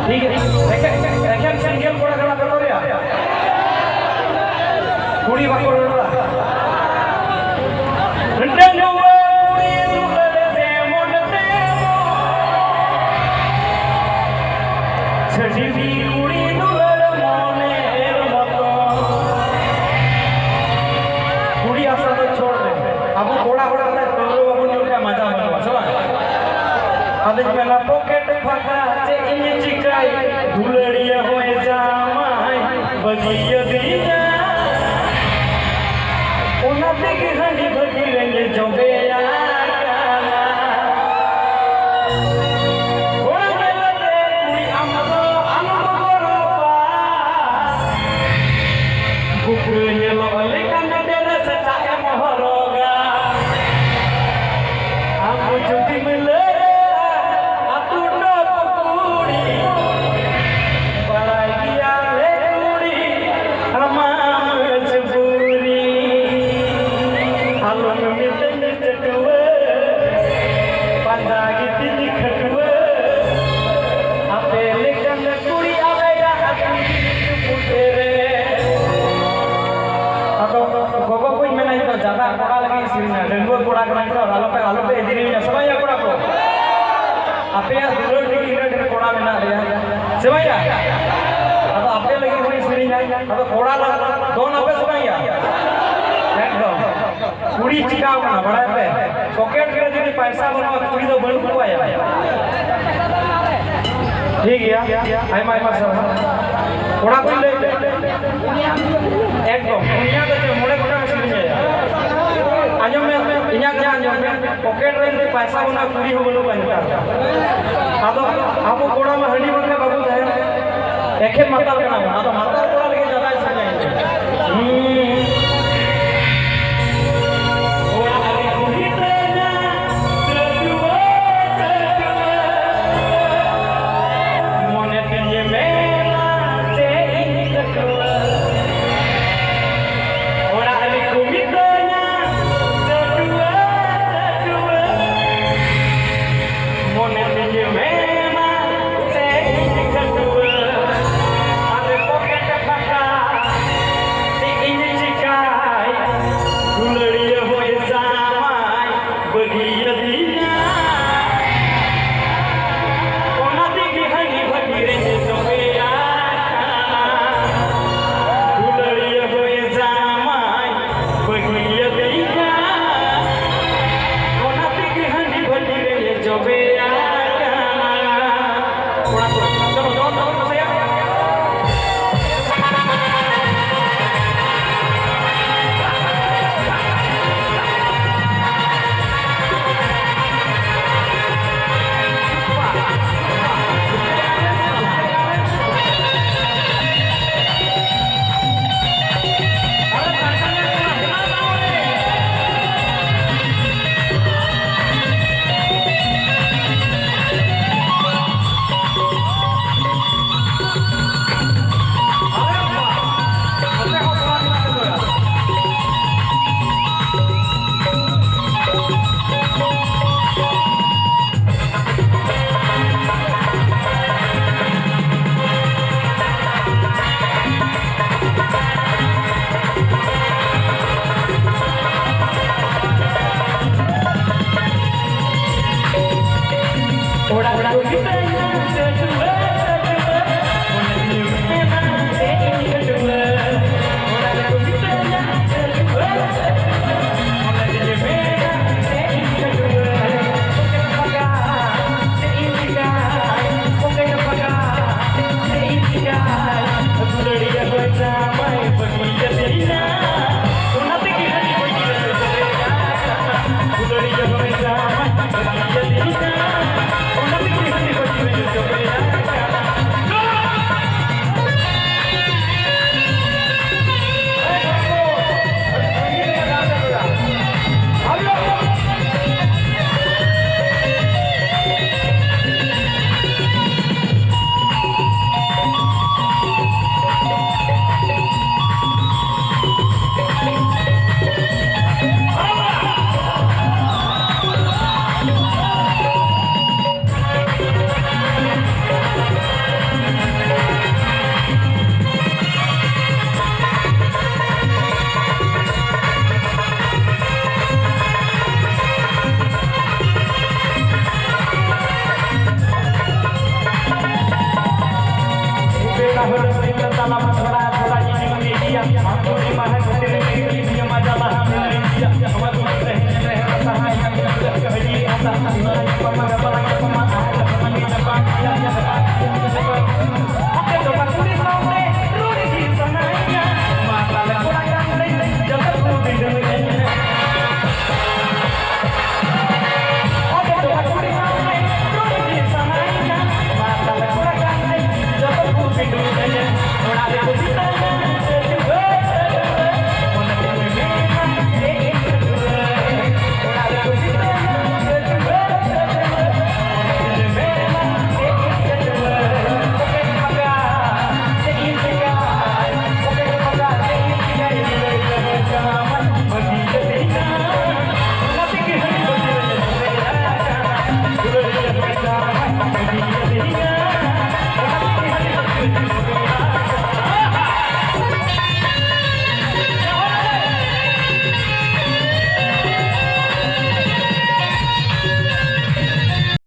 ठीक है देखिए सिंगल कोड़ा गला कर रे कुड़ी बाको रोड़ा रंडे नुवे कुड़ी दुलड़े दे मोडते छड़ी दी कुड़ी दुलड़ मोने मतो कुड़ी आशा तो छोड़ दे अब कोड़ा कोड़ा तो बाबू ने उठा मजा बनवा चला आदि पहला पॉकेट फाका से इन चिकाई दुलड़िया होए जामाई बगिया दिया ओना देख हंडी भगी रंगे जोबे याकाना ओना मेलते कुड़ी अमरो रोपा बुकुरे लोले कांदे देरे सचाए मोहरोगा आमु जुदी मिले ज्यादा कोड़ा लगी सिरिना डेंगू कोड़ा करा तो आलो पे इधर ही समय या कोड़ा को आपे दुलड़ की इधर कोड़ा में ना ले समय या अब आपे लगी हुई सिरिना अब कोड़ा दोन आपे समय या एकदम कुड़ी चिकाव ना बड़ा पे पॉकेट के जदी पैसा बनवा कुड़ी तो बन को आया ठीक है आई माय सब कोड़ा को ले एकदम दुनिया के मोड़े कोड़ा सिरिना आजो में इन्या के आजो में पॉकेट रे पैसा बना कुड़ी हो बोलो बनता अब कोड़ा में हंडी बन के बाबू जाए एके माता के नाम तो माता